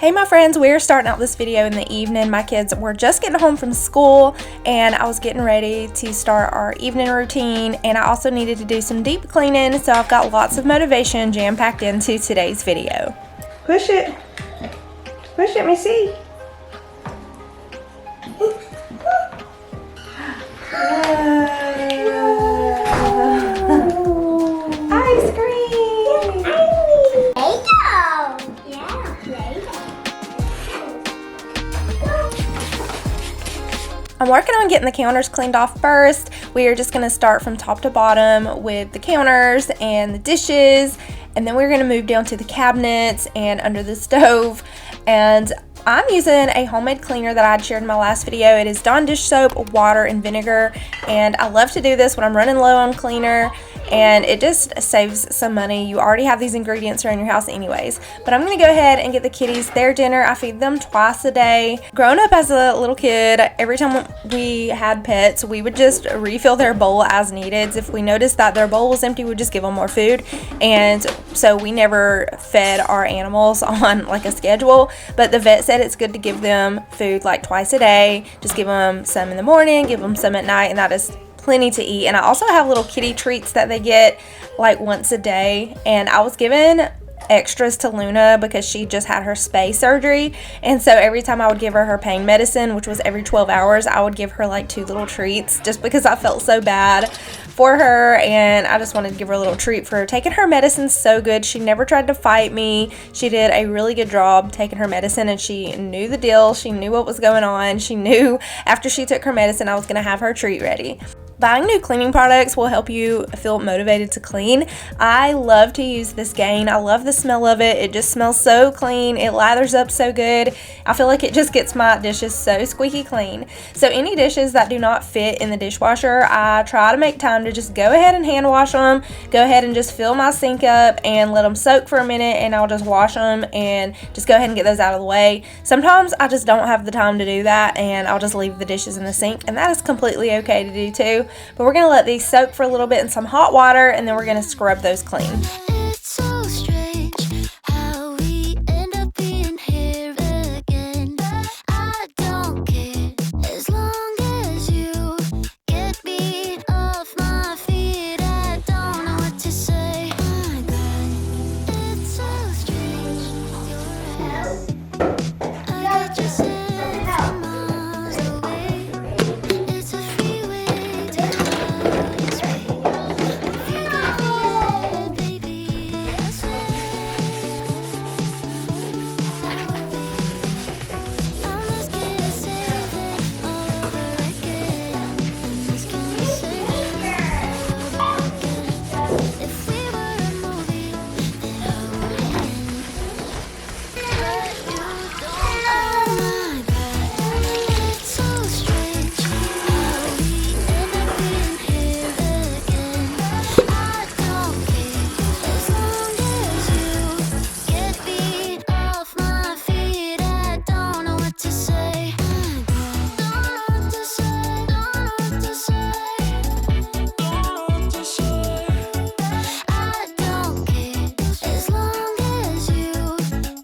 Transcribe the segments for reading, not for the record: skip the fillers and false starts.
Hey my friends, we're starting out this video in the evening. My kids were just getting home from school and I was getting ready to start our evening routine, and I also needed to do some deep cleaning, so I've got lots of motivation jam-packed into today's video. Push it. Push it, Missy. Ice cream. I'm working on getting the counters cleaned off first. We are just going to start from top to bottom with the counters and the dishes, and then we're going to move down to the cabinets and under the stove. And I'm using a homemade cleaner that I had shared in my last video. It is Dawn dish soap, water, and vinegar, and I love to do this when I'm running low on cleaner, and it just saves some money. You already have these ingredients around your house anyways. But I'm going to go ahead and get the kitties their dinner. I feed them twice a day. Growing up as a little kid, every time we had pets, we would just refill their bowl as needed. If we noticed that their bowl was empty, we'd just give them more food. And so we never fed our animals on like a schedule, but the vet said it's good to give them food like twice a day. Just give them some in the morning, give them some at night, and that is plenty to eat. And I also have little kitty treats that they get like once a day, and I was given extras to Luna because she just had her spay surgery, and so every time I would give her pain medicine, which was every 12 hours, I would give her like 2 little treats just because I felt so bad for her, and I just wanted to give her a little treat for taking her medicine so good. She never tried to fight me. She did a really good job taking her medicine, and she knew the deal. She knew what was going on. She knew after she took her medicine I was going to have her treat ready. Buying new cleaning products will help you feel motivated to clean. I love to use this Gain. I love the smell of it. It just smells so clean. It lathers up so good. I feel like it just gets my dishes so squeaky clean. So any dishes that do not fit in the dishwasher, I try to make time to just go ahead and hand wash them. Go ahead and just fill my sink up and let them soak for a minute, and I'll just wash them and just go ahead and get those out of the way. Sometimes I just don't have the time to do that, and I'll just leave the dishes in the sink, and that is completely okay to do too. But we're going to let these soak for a little bit in some hot water, and then we're going to scrub those clean. It's so strange how we end up being here again. I don't care as long as you get me off my feet. I don't know what to say. My God, it's so strange. I got you sent from miles away. It's a freeway to Asbury. If you got me, baby, I swear I would be. I'm just gonna save it all over again. I'm just gonna save it all over again. If we were a movie, then I would win. But you don't. Oh my God, it's so strange how we end up being here again. I don't care as long as you get beat off my feet. I don't know what to say. Don't know what to say. Don't know what to say. Don't know what to say. I don't care as long as you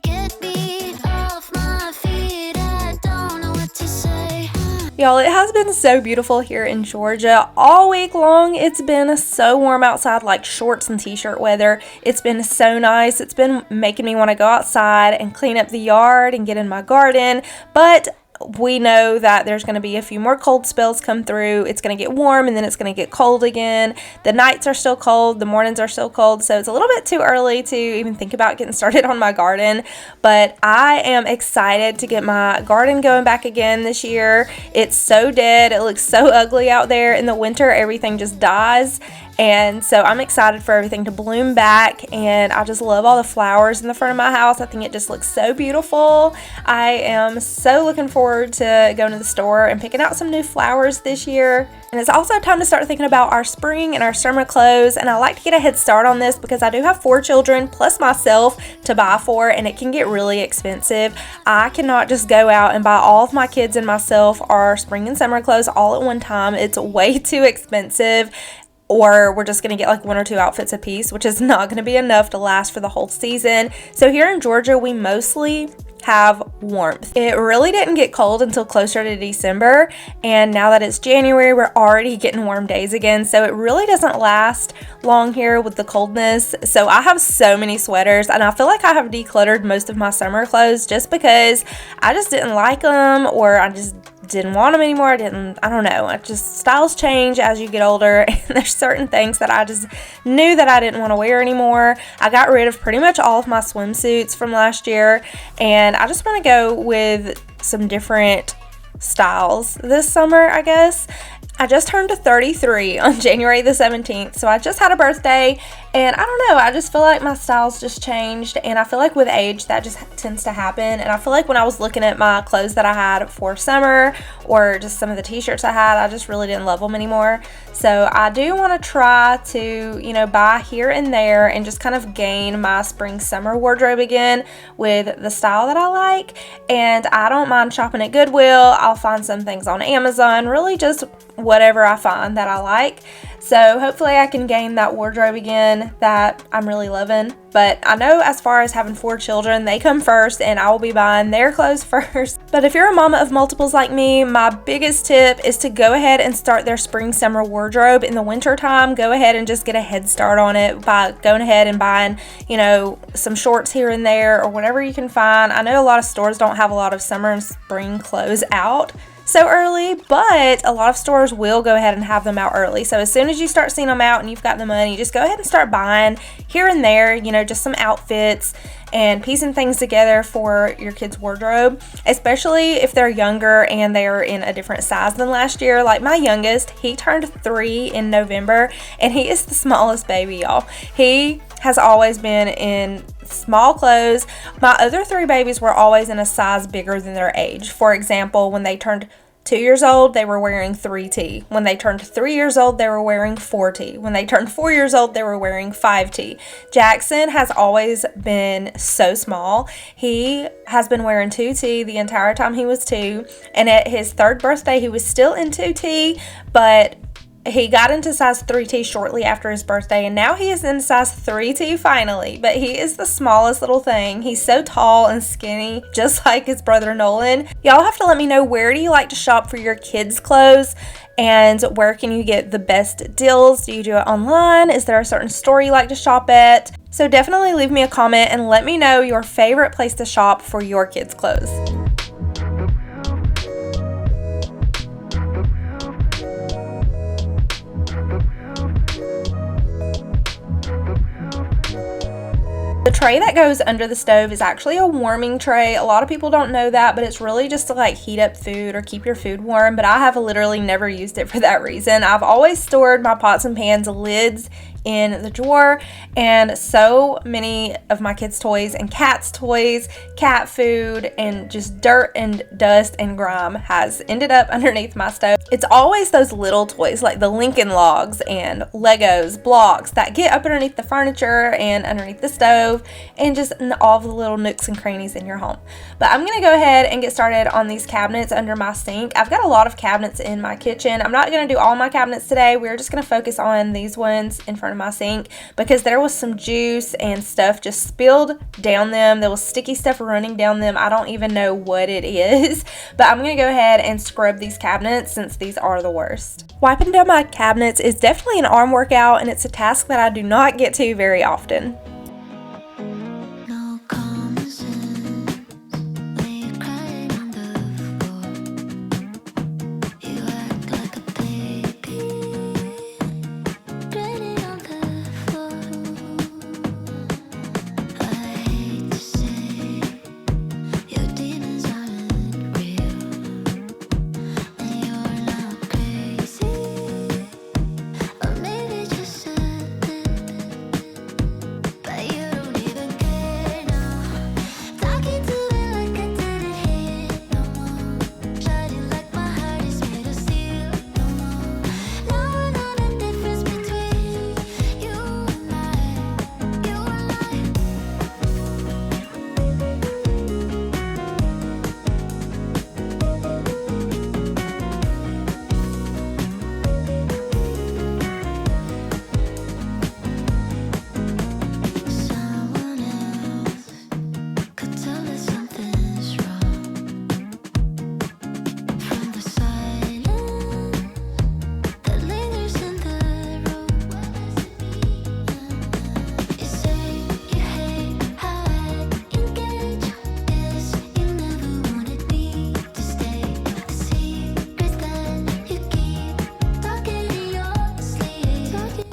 get beat off my feet. I don't know what to say. Y'all, it has been so beautiful here in Georgia all week long. It's been so warm outside, like shorts and t-shirt weather. It's been so nice. It's been making me want to go outside and clean up the yard and get in my garden, but we know that there's going to be a few more cold spells come through. It's going to get warm and then it's going to get cold again. The nights are still cold, the mornings are still cold, so it's a little bit too early to even think about getting started on my garden. But I am excited to get my garden going back again this year. It's so dead. It looks so ugly out there. In the winter, everything just dies. And so I'm excited for everything to bloom back, and I just love all the flowers in the front of my house. I think it just looks so beautiful. I am so looking forward to going to the store and picking out some new flowers this year. And it's also time to start thinking about our spring and our summer clothes, and I like to get a head start on this because I do have 4 children plus myself to buy for, and it can get really expensive. I cannot just go out and buy all of my kids and myself our spring and summer clothes all at one time. It's way too expensive. or we're just going to get like 1 or 2 outfits a piece, which is not going to be enough to last for the whole season. So here in Georgia, we mostly have warmth. It really didn't get cold until closer to December, and now that it's January, we're already getting warm days again, so it really doesn't last long here with the coldness. So I have so many sweaters, and I feel like I have decluttered most of my summer clothes just because I just didn't like them, or I just didn't want them anymore. I don't know. Styles change as you get older, and there's certain things that I just knew that I didn't want to wear anymore. I got rid of pretty much all of my swimsuits from last year, and I just want to go with some different styles this summer, I guess. I just turned 33 on January the 17th, so I just had a birthday, and I don't know, I just feel like my styles just changed, and I feel like with age that just tends to happen. And I feel like when I was looking at my clothes that I had for summer, or just some of the t-shirts I had, I just really didn't love them anymore. So I do want to try to, buy here and there and just kind of gain my spring summer wardrobe again with the style that I like. And I don't mind shopping at Goodwill. I'll find some things on Amazon, really just whatever I find that I like. So hopefully I can gain that wardrobe again that I'm really loving. But I know as far as having 4 children, they come first, and I will be buying their clothes first. But if you're a mama of multiples like me, my biggest tip is to go ahead and start their spring summer wardrobe in the winter time. Go ahead and just get a head start on it by going ahead and buying, some shorts here and there, or whatever you can find. I know a lot of stores don't have a lot of summer and spring clothes out so early, but a lot of stores will go ahead and have them out early. So as soon as you start seeing them out and you've got the money, just go ahead and start buying here and there, just some outfits and piecing things together for your kids' wardrobe, especially if they're younger and they're in a different size than last year. Like my youngest, he turned 3 in November, and he is the smallest baby, y'all. He has always been in small clothes. My other 3 babies were always in a size bigger than their age. For example, when they turned 2 years old, they were wearing 3T. When they turned 3 years old, they were wearing 4T. When they turned 4 years old, they were wearing 5T. Jackson has always been so small. He has been wearing 2T the entire time he was 2. And at his 3rd birthday, he was still in 2T, but he got into size 3T shortly after his birthday, and now he is in size 3T finally. But he is the smallest little thing. He's so tall and skinny, just like his brother Nolan. Y'all have to let me know, where do you like to shop for your kids' clothes, and where can you get the best deals? Do you do it online? Is there a certain store you like to shop at? So definitely leave me a comment and let me know your favorite place to shop for your kids' clothes. The tray that goes under the stove is actually a warming tray. A lot of people don't know that, but it's really just to like heat up food or keep your food warm. But I have literally never used it for that reason. I've always stored my pots and pans lids in the drawer, and so many of my kids' toys and cats' toys, cat food, and just dirt and dust and grime has ended up underneath my stove. It's always those little toys like the Lincoln Logs and Legos, blocks that get up underneath the furniture and underneath the stove and just in all the little nooks and crannies in your home. But I'm gonna go ahead and get started on these cabinets under my sink. I've got a lot of cabinets in my kitchen. I'm not gonna do all my cabinets today. We're just gonna focus on these ones in front of my sink because there was some juice and stuff just spilled down them. There was sticky stuff running down them. I don't even know what it is, but I'm gonna go ahead and scrub these cabinets since these are the worst. Wiping down my cabinets is definitely an arm workout, and it's a task that I do not get to very often. No common sense when you're crying on the floor. You act like a baby, grinning on the floor. I hate to say your demons aren't real, and you're not crazy, or maybe just sad, but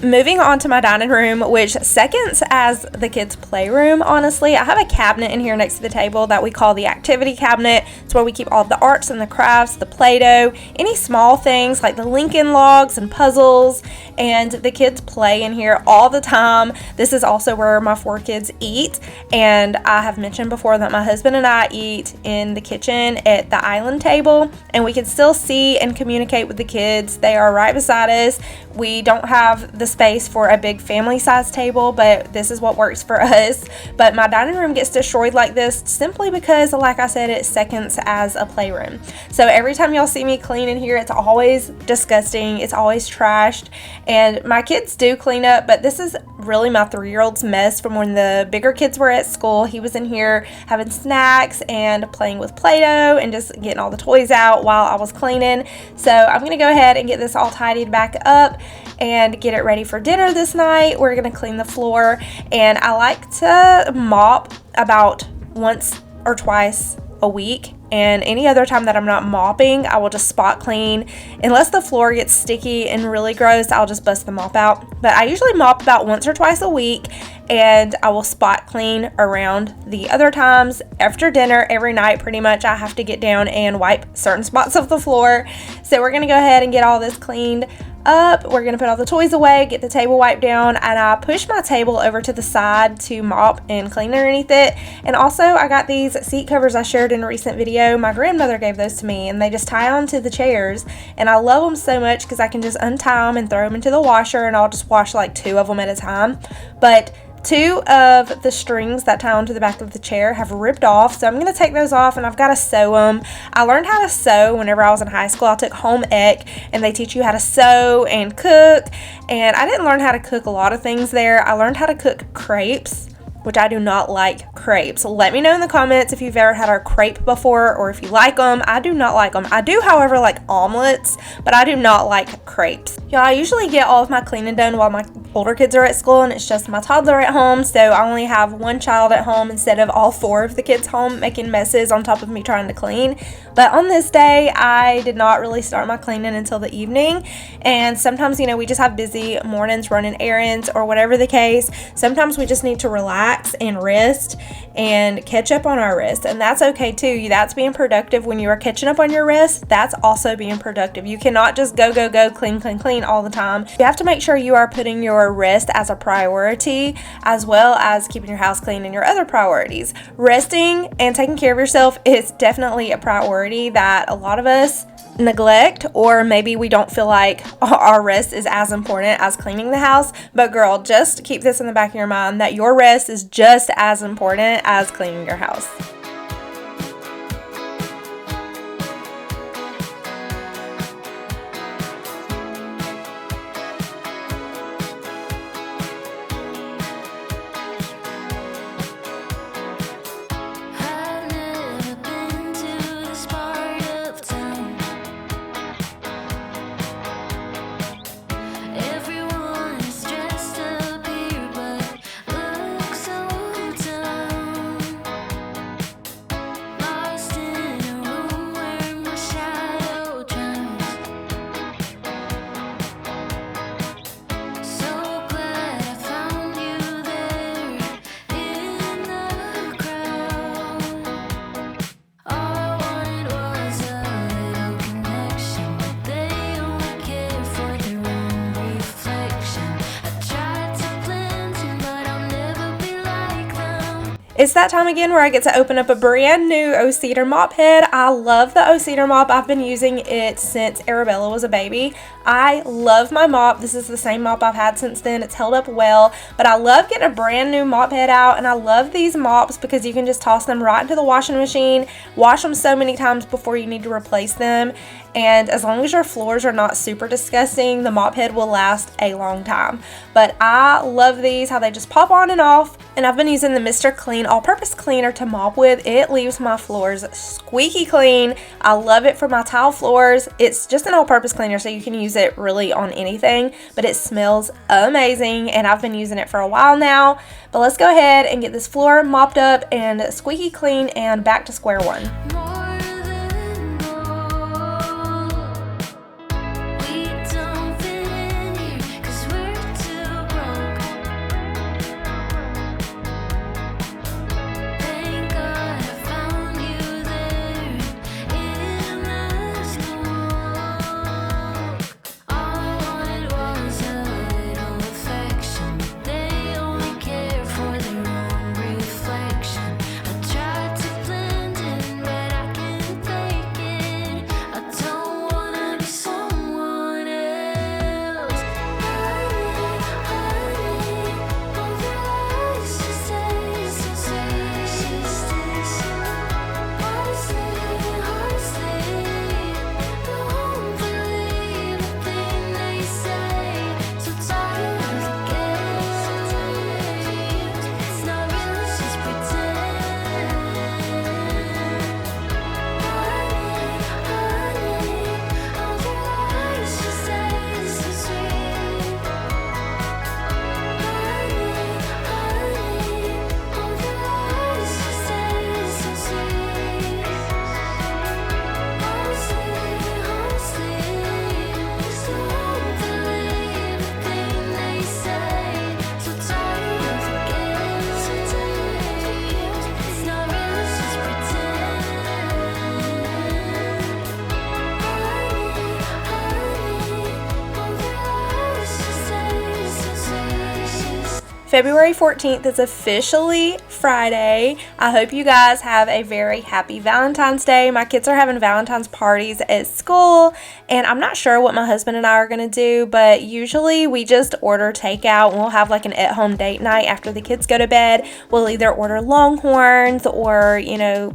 moving on to my dining room, which seconds as the kids' playroom, honestly. I have a cabinet in here next to the table that we call the activity cabinet. It's where we keep all the arts and the crafts, the Play-Doh, any small things like the Lincoln logs and puzzles, and the kids play in here all the time. This is also where my 4 kids eat, and I have mentioned before that my husband and I eat in the kitchen at the island table, and we can still see and communicate with the kids. They are right beside us. We don't have the space for a big family size table, but this is what works for us. But my dining room gets destroyed like this simply because, like I said, it seconds as a playroom. So every time y'all see me clean in here, it's always disgusting. It's always trashed. And my kids do clean up, but this is really my 3-year-old's mess from when the bigger kids were at school. He was in here having snacks and playing with Play-Doh and just getting all the toys out while I was cleaning. So I'm going to go ahead and get this all tidied back up and get it ready for dinner this night. We're going to clean the floor, and I like to mop about once or twice a week, and any other time that I'm not mopping, I will just spot clean. Unless the floor gets sticky and really gross, I'll just bust the mop out. But I usually mop about once or twice a week, and I will spot clean around the other times. After dinner, every night pretty much, I have to get down and wipe certain spots of the floor. So we're going to go ahead and get all this cleaned up. We're going to put all the toys away, get the table wiped down, and I push my table over to the side to mop and clean underneath it. And also, I got these seat covers I shared in a recent video. My grandmother gave those to me, and they just tie onto the chairs, and I love them so much because I can just untie them and throw them into the washer, and I'll just wash like 2 of them at a time. But 2 of the strings that tie onto the back of the chair have ripped off, so I'm going to take those off, and I've got to sew them. I learned how to sew whenever I was in high school. I took home ec, and they teach you how to sew and cook, and I didn't learn how to cook a lot of things there. I learned how to cook crepes, which I do not like crepes. Let me know in the comments if you've ever had a crepe before or if you like them. I do not like them. I do, however, like omelets, but I do not like crepes. Y'all, I usually get all of my cleaning done while my older kids are at school, and it's just my toddler at home, so I only have 1 child at home instead of all 4 of the kids home making messes on top of me trying to clean. But on this day, I did not really start my cleaning until the evening, and sometimes, we just have busy mornings running errands or whatever the case. Sometimes we just need to relax and rest and catch up on our rest, and that's okay too. That's being productive. When you are catching up on your rest, that's also being productive. You cannot just go, clean all the time. You have to make sure you are putting your rest as a priority, as well as keeping your house clean and your other priorities. Resting and taking care of yourself is definitely a priority that a lot of us neglect, or maybe we don't feel like our rest is as important as cleaning the house. But girl, just keep this in the back of your mind that your rest is just as important as cleaning your house. I've never been to this part of town. Everyone is dressed up here, but look so down. Lost in a room where my shadow drowns. So glad I found you there in the crowd. All I wanted was a little connection, but they only care for their own reflection. I tried to blend in, but I'll never be like them. It's that time again where I get to open up a brand new O-Cedar mop head. I love the O-Cedar mop. I've been using it since Arabella was a baby. I love my mop. This is the same mop I've had since then. It's held up well, but I love getting a brand new mop head out, and I love these mops because you can just toss them right into the washing machine, wash them so many times before you need to replace them, and as long as your floors are not super disgusting, the mop head will last a long time. But I love these, how they just pop on and off, and I've been using the Mr. Clean all-purpose cleaner to mop with. It leaves my floors squeaky clean. I love it for my tile floors. It's just an all-purpose cleaner, so you can use it really on anything, but it smells amazing, and I've been using it for a while now. But let's go ahead and get this floor mopped up and squeaky clean and back to square one. More than gold. We don't fit in here 'cause we're too February 14th is officially Friday. I hope you guys have a very happy Valentine's Day. My kids are having Valentine's parties at school, and I'm not sure what my husband and I are going to do, but usually we just order takeout and we'll have like an at-home date night after the kids go to bed. We'll either order Longhorns or,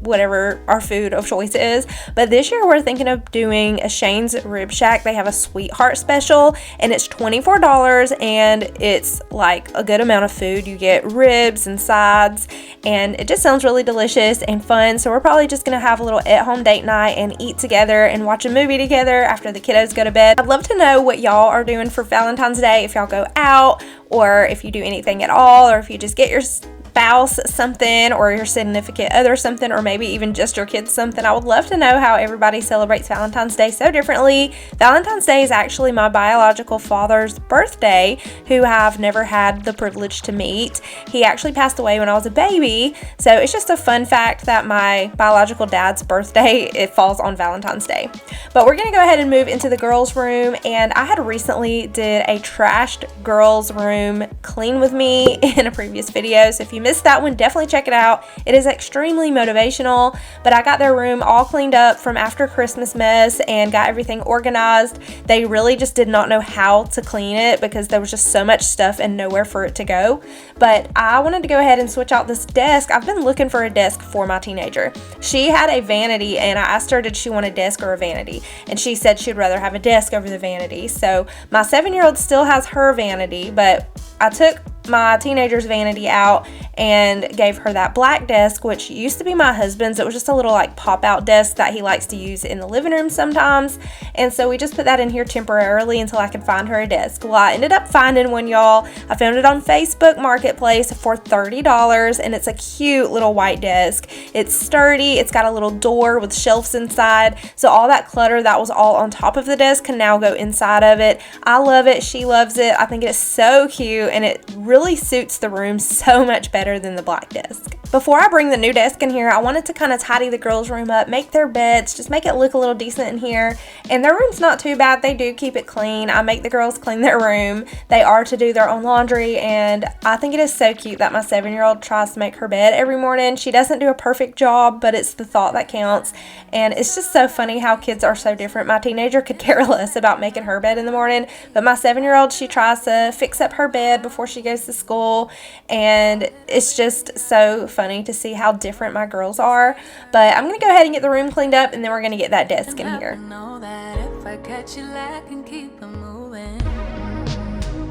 whatever our food of choice is. But this year we're thinking of doing a Shane's Rib Shack. They have a Sweetheart special, and it's $24, and it's like a good amount of food. You get ribs and sides, and it just sounds really delicious and fun. So we're probably just gonna have a little at-home date night and eat together and watch a movie together after the kiddos go to bed. I'd love to know what y'all are doing for Valentine's Day, if y'all go out or if you do anything at all, or if you just get your spouse something or your significant other something, or maybe even just your kids something. I would love to know how everybody celebrates Valentine's Day so differently. Valentine's Day is actually my biological father's birthday, who I've never had the privilege to meet. He actually passed away when I was a baby, so it's just a fun fact that my biological dad's birthday, it falls on Valentine's Day. But we're gonna go ahead and move into the girls' room, and I had recently did a trashed girls' room clean with me in a previous video, so if you missed that one, definitely check it out. It is extremely motivational, but I got their room all cleaned up from after Christmas mess and got everything organized. They really just did not know how to clean it because there was just so much stuff and nowhere for it to go. But I wanted to go ahead and switch out this desk. I've been looking for a desk for my teenager. She had a vanity, and I asked her, did she want a desk or a vanity? And she said she'd rather have a desk over the vanity. So my 7-year-old still has her vanity, but I took my teenager's vanity out and gave her that black desk, which used to be my husband's. It was just a little like pop-out desk that he likes to use in the living room sometimes, and so we just put that in here temporarily until I could find her a desk. Well, I ended up finding one, y'all. I found it on Facebook Marketplace for $30, and it's a cute little white desk. It's sturdy, it's got a little door with shelves inside, so all that clutter that was all on top of the desk can now go inside of it. I love it, she loves it. I think it's so cute, and it really suits the room so much better than the black desk. Before I bring the new desk in here, I wanted to kind of tidy the girls' room up, make their beds, just make it look a little decent in here. And their room's not too bad. They do keep it clean. I make the girls clean their room. They are to do their own laundry, and I think it is so cute that my 7-year-old tries to make her bed every morning. She doesn't do a perfect job, but it's the thought that counts. And it's just so funny how kids are so different. My teenager could care less about making her bed in the morning, but my 7-year-old, she tries to fix up her bed before she goes to school, and it's just so funny to see how different my girls are. But I'm gonna go ahead and get the room cleaned up, and then we're gonna get that desk in here. Know that if I catch you lacking, keep it moving.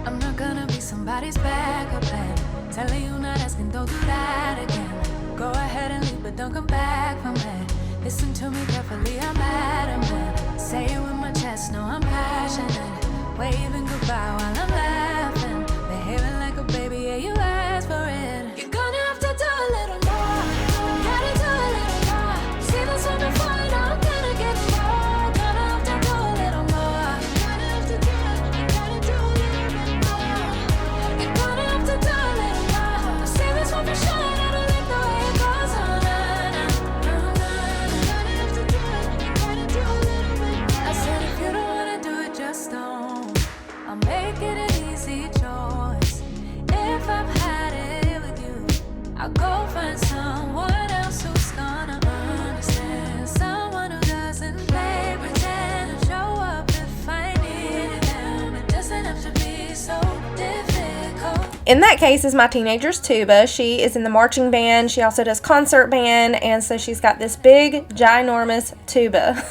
I'm not gonna be somebody's backup plan, telling you not asking, don't do that again. Go ahead and leave, but don't come back from it. Listen to me carefully, I'm adamant. Say it with my chest, no, I'm passionate. Waving goodbye while I'm laughing, behaving like a baby, yeah, you asked for it. You're gonna have to do a little more, gotta do a little more. See this one before, you know I'm gonna get more. Gonna have to do a little more, gonna have to do it, gotta do a little bit more. You're gonna have to do a little more. See this one for sure, I don't like the way it goes on. Gonna have to do it, gotta do a little bit more. I said if you don't wanna do it, just don't. I'll make it an easy choice. If I've had it with you, I'll go find someone else who's gonna understand. Someone who doesn't play pretend, show up if I needed them. It doesn't have to be so difficult. In that case is my teenager's tuba. She is in the marching band. She also does concert band, and so she's got this big, ginormous tuba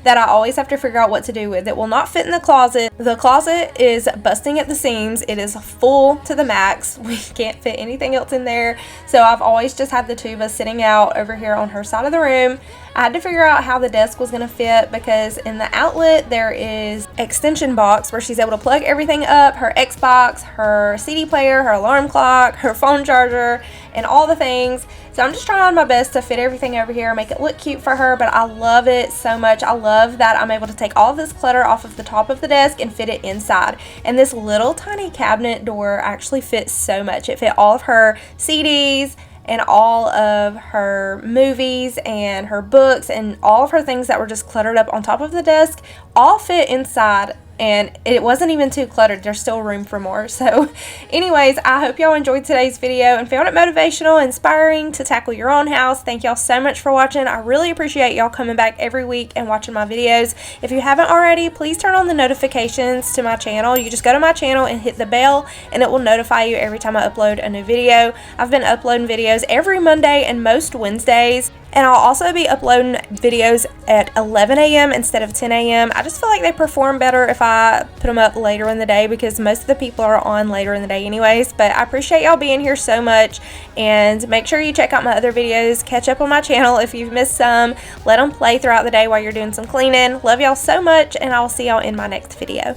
that I always have to figure out what to do with. It will not fit in the closet. The closet is busting at the seams. It is full to the max. We can't fit anything else in there, so I've always just had the tuba sitting out over here on her side of the room. I had to figure out how the desk was going to fit because in the outlet there is extension box where she's able to plug everything up, her Xbox, her CD player, her alarm clock, her phone charger, and all the things. So I'm just trying my best to fit everything over here, make it look cute for her, but I love it so much. I love that I'm able to take all this clutter off of the top of the desk and fit it inside. And this little tiny cabinet door actually fits so much. It fit all of her CDs and all of her movies and her books and all of her things that were just cluttered up on top of the desk all fit inside and it wasn't even too cluttered. There's still room for more. So anyways, I hope y'all enjoyed today's video and found it motivational, inspiring to tackle your own house. Thank y'all so much for watching. I really appreciate y'all coming back every week and watching my videos. If you haven't already, please turn on the notifications to my channel. You just go to my channel and hit the bell, and it will notify you every time I upload a new video. I've been uploading videos every Monday and most Wednesdays. And I'll also be uploading videos at 11 a.m. instead of 10 a.m. I just feel like they perform better if I put them up later in the day, because most of the people are on later in the day anyways. But I appreciate y'all being here so much, and make sure you check out my other videos. Catch up on my channel if you've missed some. Let them play throughout the day while you're doing some cleaning. Love y'all so much, and I will see y'all in my next video.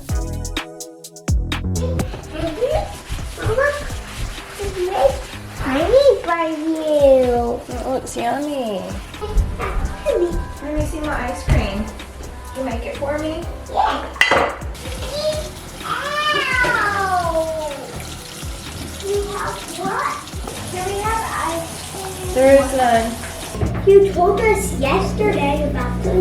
Honey by you. It looks yummy. Let me see my ice cream. You make it for me? Yeah. Ow! You have what? Can we have ice cream? There is none. You told us yesterday about the...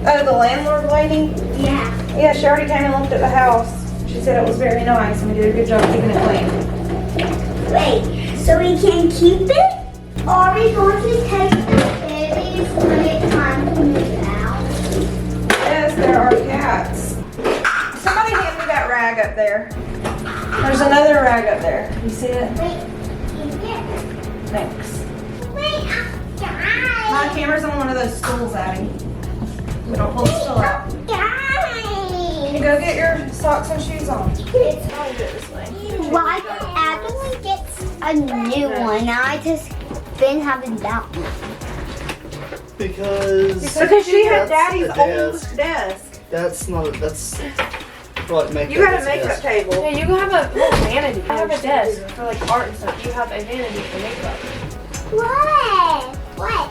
Oh, the landlord lady? Yeah. Yeah, she already came and looked at the house. She said it was very nice and we did a good job keeping it clean. Wait, so we can keep it? Or are we going to take the babies when it's time to move out? Yes, there are cats. Somebody hand me that rag up there. There's another rag up there. You see it? Wait, here. Thanks. Wait, I'm dying. My camera's on one of those stools, Addie. We don't pull the stool out. I'm dying. You go get your socks and shoes on. It's how you do it this way. Why did Adeline get a new one? I just been having that one. Because she had that's Daddy's the old desk. That's for like makeup. You got a it's makeup desk. table. Yeah, you can have a little vanity. I have a desk for like art and stuff. You have a vanity for makeup. What? What?